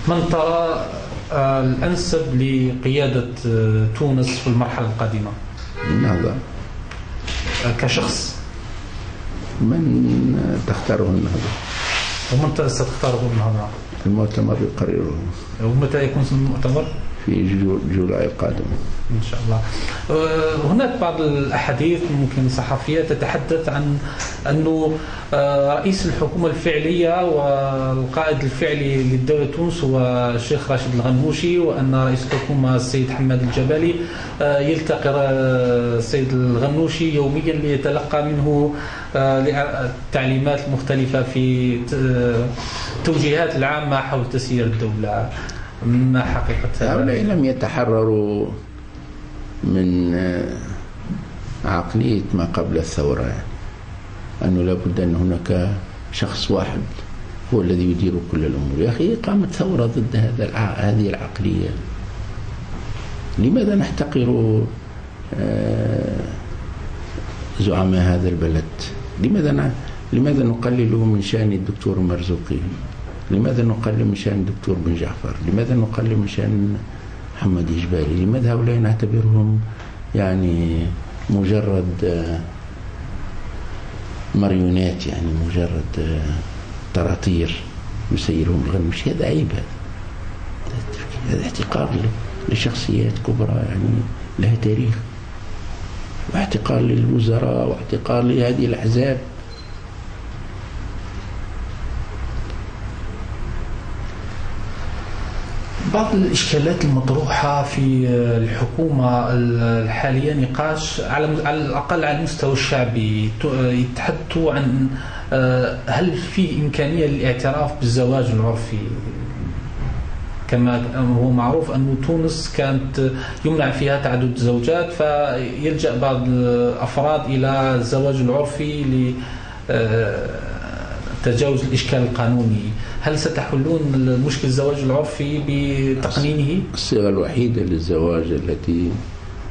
من ترى الأنسب لقيادة تونس في المرحلة القادمة؟ النهضة. كشخص من تختاره النهضة؟ ومن ستختاره النهضة؟ المؤتمر يقرره. ومتى يكون المؤتمر؟ في جولاي القادم إن شاء الله. هناك بعض الأحاديث ممكن صحفية تتحدث عن أنه رئيس الحكومة الفعلية والقائد الفعلي للدولة تونس هو الشيخ راشد الغنوشي، وأن رئيس الحكومة السيد حماد الجبالي يلتقي السيد الغنوشي يوميا ليتلقى منه التعليمات المختلفة في التوجيهات العامة حول تسيير الدولة. ما حقيقة هؤلاء لم يتحرروا من عقلية ما قبل الثورة، يعني أنه لابد أن هناك شخص واحد هو الذي يدير كل الأمور. يا أخي قامت ثورة ضد هذه العقلية. لماذا نحتقر زعماء هذا البلد؟ لماذا نقلل من شأن الدكتور مرزوقي؟ لماذا نقلل من شأن الدكتور بن جعفر؟ لماذا نقلل من شأن محمد الجبالي؟ لماذا هؤلاء نعتبرهم يعني مجرد مريونات، يعني مجرد طراطير يسيرهم الغنوشي؟ هذا عيب، هذا احتقار لشخصيات كبرى يعني لها تاريخ، واحتقار للوزراء، واحتقار لهذه الأحزاب. بعض الإشكالات المطروحة في الحكومة الحالية نقاش على الأقل على المستوى الشعبي، يتحدثوا عن هل في إمكانية للاعتراف بالزواج العرفي؟ كما هو معروف أن تونس كانت يمنع فيها تعدد الزوجات، فيلجأ بعض الأفراد إلى الزواج العرفي لتجاوز الإشكال القانوني. هل ستحلون مشكل الزواج العرفي بتقنينه؟ الصيغة الوحيدة للزواج التي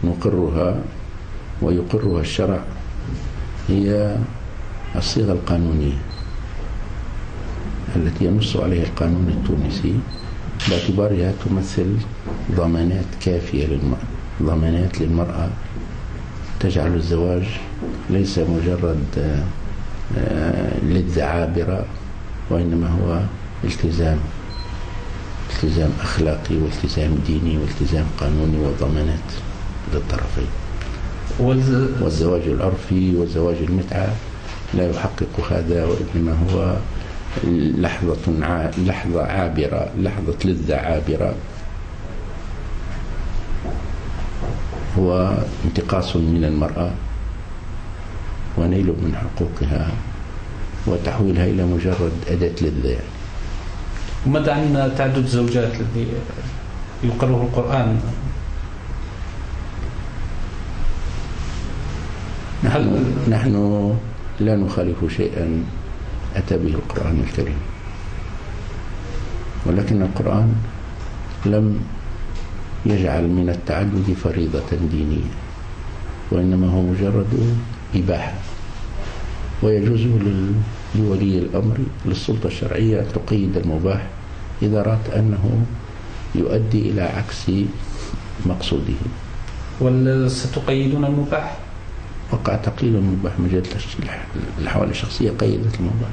نقرها ويقرها الشرع هي الصيغة القانونية التي ينص عليها القانون التونسي، باعتبارها تمثل ضمانات كافية للمرأة، ضمانات للمرأة تجعل الزواج ليس مجرد لذة عابرة، وإنما هو التزام أخلاقي والتزام ديني والتزام قانوني وضمانات للطرفين. والزواج العرفي والزواج المتعة لا يحقق هذا، وإنما هو لحظة عابرة، لحظة لذة عابرة، هو انتقاص من المرأة ونيل من حقوقها وتحويلها إلى مجرد أداة لذة يعني. وماذا عن تعدد الزوجات الذي يقره القرآن؟ نحن لا نخالف شيئا أتى به القرآن الكريم، ولكن القرآن لم يجعل من التعدد فريضة دينية، وإنما هو مجرد إباحة، ويجوز لولي الأمر للسلطة الشرعية أن تقيد المباح إذا رأت أنه يؤدي إلى عكس مقصوده. ستقيدون المباح؟ وقع تقييد المباح، مجال الأحوال الشخصية قيدت المباح.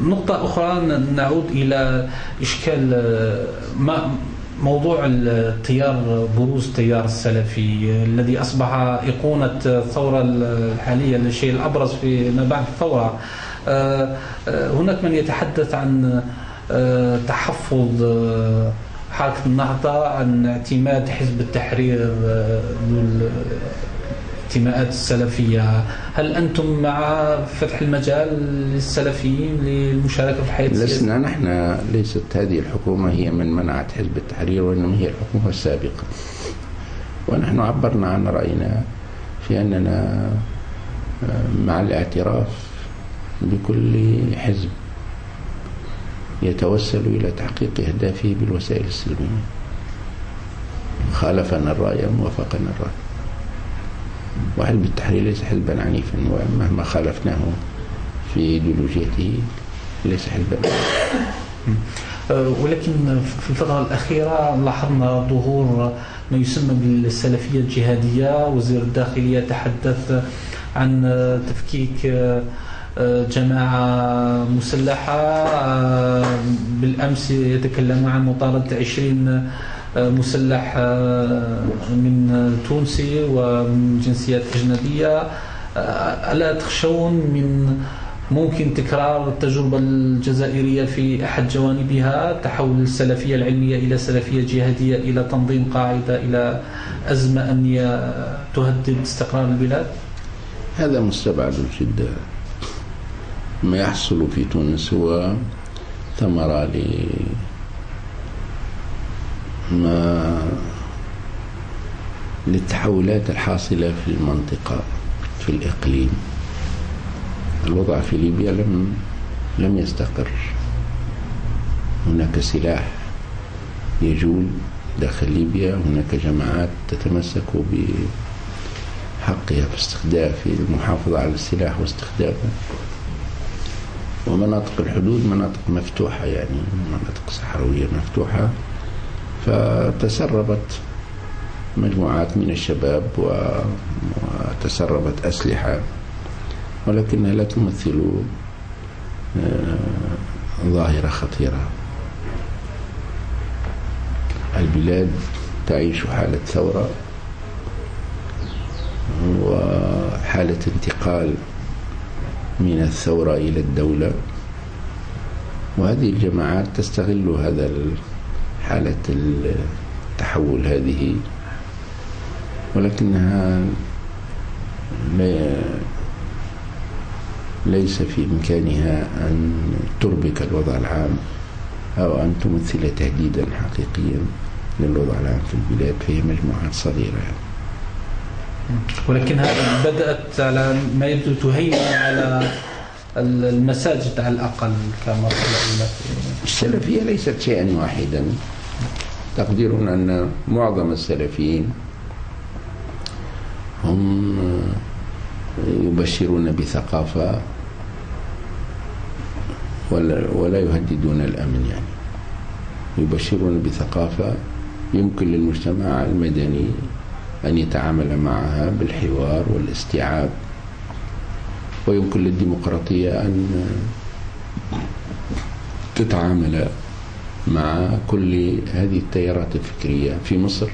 نقطة أخرى، نعود إلى إشكال موضوع التيار، بروز التيار السلفي الذي أصبح أيقونة الثورة الحالية، الشيء الأبرز في ما بعد الثورة. هناك من يتحدث عن تحفظ حركة النهضة عن اعتماد حزب التحرير الانتماءات السلفية. هل أنتم مع فتح المجال للسلفيين للمشاركة في الحياة السياسية؟ نحن ليست هذه الحكومة هي من منعت حزب التحرير، وإنما هي الحكومة السابقة، ونحن عبرنا عن رأينا في أننا مع الاعتراف بكل حزب يتوسل إلى تحقيق أهدافه بالوسائل السلمية. خالفنا الرأي ووافقنا الرأي، وحزب التحرير ليس حزبا عنيفا، ومهما خالفناه في إيديولوجيته ليس حزبا عنيفا. ولكن في الفترة الأخيرة لاحظنا ظهور ما يسمى بالسلفية الجهادية. وزير الداخلية تحدث عن تفكيك جماعة مسلحة. بالأمس يتكلم عن مطاردة 20 مسلح من تونسي ومن جنسيات أجنبية. ألا تخشون من ممكن تكرار التجربة الجزائرية في أحد جوانبها، تحول السلفية العلمية إلى سلفية جهادية، إلى تنظيم قاعدة، إلى أزمة أمنية تهدد استقرار البلاد؟ هذا مستبعد جدا. ما يحصل في تونس هو ثمرة للتحولات الحاصلة في المنطقة، في الإقليم. الوضع في ليبيا لم يستقر. هناك سلاح يجول داخل ليبيا، هناك جماعات تتمسك بحقها في المحافظة على السلاح واستخدامه. ومناطق الحدود مناطق مفتوحة، يعني مناطق صحراوية مفتوحة، فتسربت مجموعات من الشباب وتسربت أسلحة، ولكنها لا تمثل ظاهرة خطيرة. البلاد تعيش حالة ثورة وحالة انتقال من الثورة إلى الدولة، وهذه الجماعات تستغل هذا حالة التحول هذه، ولكنها ليس في إمكانها أن تربك الوضع العام أو أن تمثل تهديدا حقيقيا للوضع العام في البلاد، فهي مجموعات صغيرة. ولكنها بدأت على ما يبدو تهيمن على المساجد على الأقل كمرحلة أولى. السلفية ليست شيئا واحدا. تقدرون أن معظم السلفيين هم يبشرون بثقافة ولا يهددون الأمن، يعني يبشرون بثقافة يمكن للمجتمع المدني أن يتعامل معها بالحوار والاستيعاب، ويمكن للديمقراطية أن تتعامل مع كل هذه التيارات الفكرية. في مصر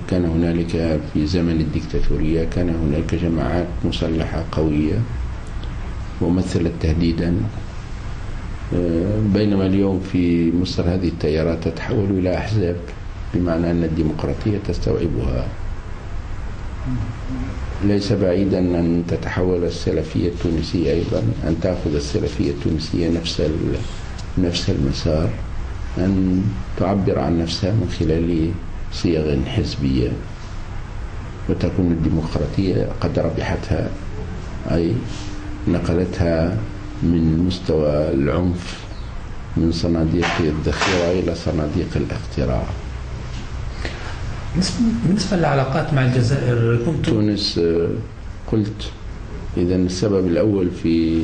كان هنالك في زمن الديكتاتورية كان هنالك جماعات مسلحة قوية ومثلت تهديدا، بينما اليوم في مصر هذه التيارات تتحول إلى أحزاب، بمعنى أن الديمقراطية تستوعبها. ليس بعيدا أن تتحول السلفية التونسية أيضا، أن تأخذ السلفية التونسية نفس المسار، أن تعبر عن نفسها من خلال صيغ حزبية، وتكون الديمقراطية قد ربحتها، أي نقلتها من مستوى العنف من صناديق الذخيرة إلى صناديق الاقتراع. بالنسبة للعلاقات مع الجزائر، تونس قلت إذا السبب الأول في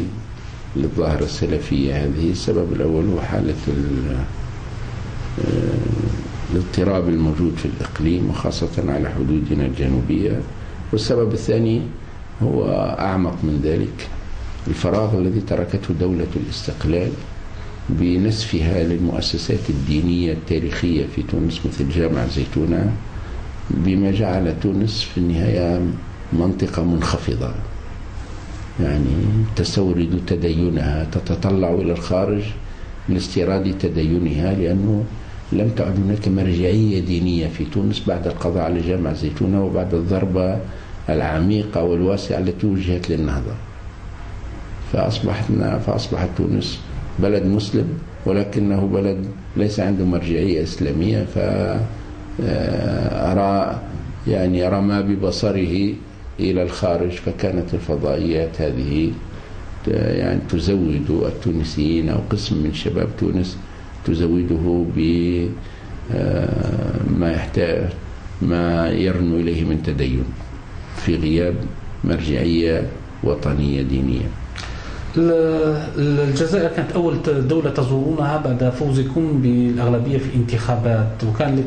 للظاهرة السلفية هذه، السبب الأول هو حالة الاضطراب الموجود في الإقليم وخاصة على حدودنا الجنوبية، والسبب الثاني هو أعمق من ذلك، الفراغ الذي تركته دولة الاستقلال بنسفها للمؤسسات الدينية التاريخية في تونس مثل جامع زيتونة، بما جعل تونس في النهاية منطقة منخفضة، يعني تستورد تدينها، تتطلع إلى الخارج لاستيراد تدينها، لأنه لم تعد هناك مرجعية دينية في تونس بعد القضاء على جامع زيتونة وبعد الضربة العميقة والواسعة التي وجهت للنهضة. فأصبحت تونس بلد مسلم، ولكنه بلد ليس عنده مرجعية إسلامية، رمى ببصره إلى الخارج، فكانت الفضائيات هذه يعني تزود التونسيين أو قسم من شباب تونس تزوده بما يحتاج ما يرنو إليه من تدين في غياب مرجعية وطنية دينية. الجزائر كانت أول دولة تزورونها بعد فوزكم بالأغلبية في الانتخابات، وكان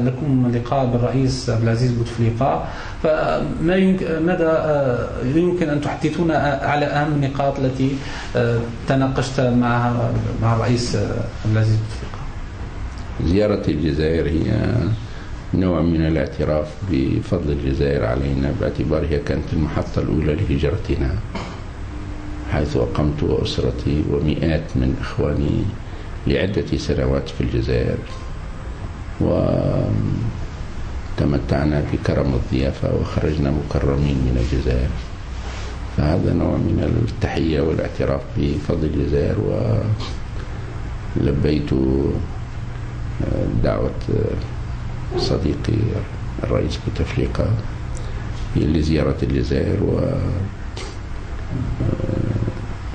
لكم لقاء بالرئيس عبد العزيز بوتفليقة. ماذا يمكن أن تحدثونا على أهم النقاط التي تناقشت مع الرئيس عبد العزيز بوتفليقة؟ زيارة الجزائر هي نوع من الاعتراف بفضل الجزائر علينا، باعتبارها كانت المحطة الأولى لهجرتنا، حيث أقمت وأسرتي ومئات من إخواني لعدة سنوات في الجزائر، وتمتعنا بكرم الضيافة وخرجنا مكرمين من الجزائر. فهذا نوع من التحية والاعتراف بفضل الجزائر، ولبيت دعوة صديقي الرئيس بوتفليقة لزيارة الجزائر،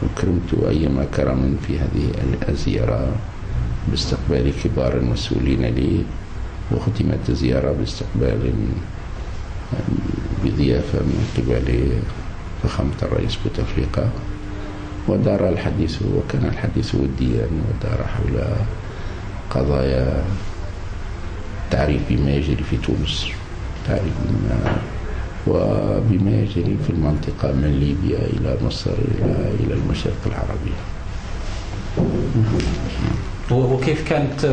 وكرمت أيما كرم في هذه الزيارة باستقبال كبار المسؤولين لي، وختمت الزيارة باستقبال بضيافة من قبل فخامة الرئيس بوتفليقة، ودار الحديث، وكان الحديث وديا، ودار حول قضايا تعريف بما يجري في تونس، تعريف وبما يجري في المنطقة من ليبيا إلى مصر إلى المشرق العربي. وكيف كانت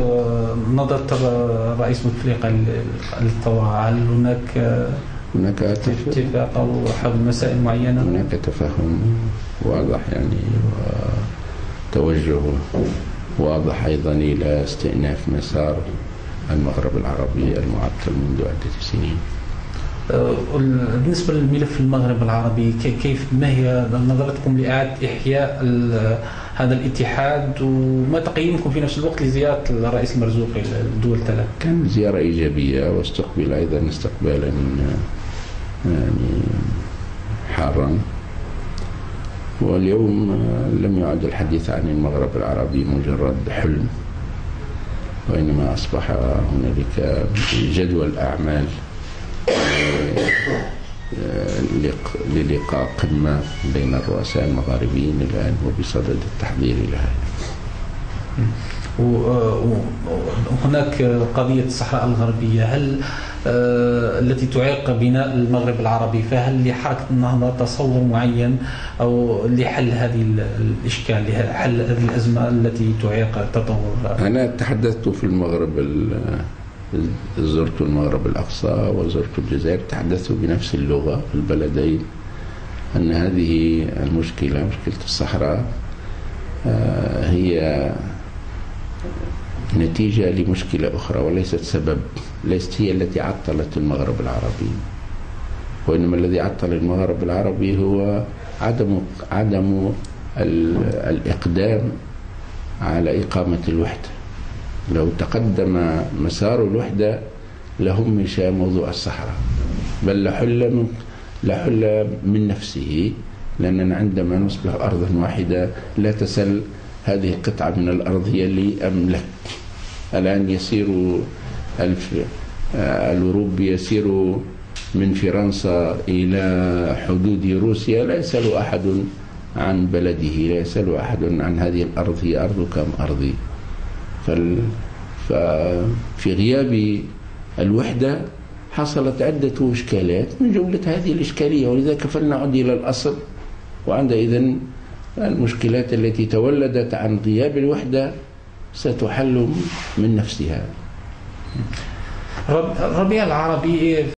نظرة الرئيس بوتفليقة للطوع؟ هل هناك اتفاق أو حول مسائل معينة؟ هناك تفاهم واضح يعني، وتوجه واضح أيضا إلى استئناف مسار المغرب العربي المعطل منذ عدة سنين. بالنسبة للملف المغرب العربي، ما هي نظرتكم لإعادة إحياء هذا الاتحاد، وما تقييمكم في نفس الوقت لزيارة الرئيس المرزوقي للدول الثلاث؟ كانت زيارة إيجابية، واستقبل أيضا استقبالا يعني حارا. واليوم لم يعد الحديث عن المغرب العربي مجرد حلم، وإنما أصبح هنالك جدول أعمال للقاء قمة بين الرؤساء المغاربيين الآن، وبصدد التحضير لها. وهناك قضية الصحراء الغربية، هل التي تعيق بناء المغرب العربي، فهل لحركة النهضة تصور معين أو لحل هذه الإشكال، لحل هذه الأزمة التي تعيق تطور؟ أنا تحدثت في المغرب، زرت المغرب الأقصى وزرت الجزائر، تحدثت بنفس اللغة في البلدين، أن هذه المشكلة، مشكلة الصحراء، هي نتيجة لمشكلة أخرى وليست سبب، ليست هي التي عطلت المغرب العربي، وإنما الذي عطل المغرب العربي هو عدم الإقدام على إقامة الوحدة. لو تقدم مسار الوحدة لهمش موضوع الصحراء، بل لحل من نفسه، لأننا عندما نصبح أرضا واحدة لا تسل هذه القطعة من الأرض هي لي أم لك. الآن يسير الأوروبي يسير من فرنسا إلى حدود روسيا، لا يسأل أحد عن بلده، لا يسأل أحد عن هذه الأرض هي أرضك أم أرضي. ففي غياب الوحدة حصلت عدة إشكالات، من جملة هذه الإشكالية، ولذلك فلنعد إلى الأصل، وعندئذ المشكلات التي تولدت عن غياب الوحدة ستحل من نفسها. الربيع العربي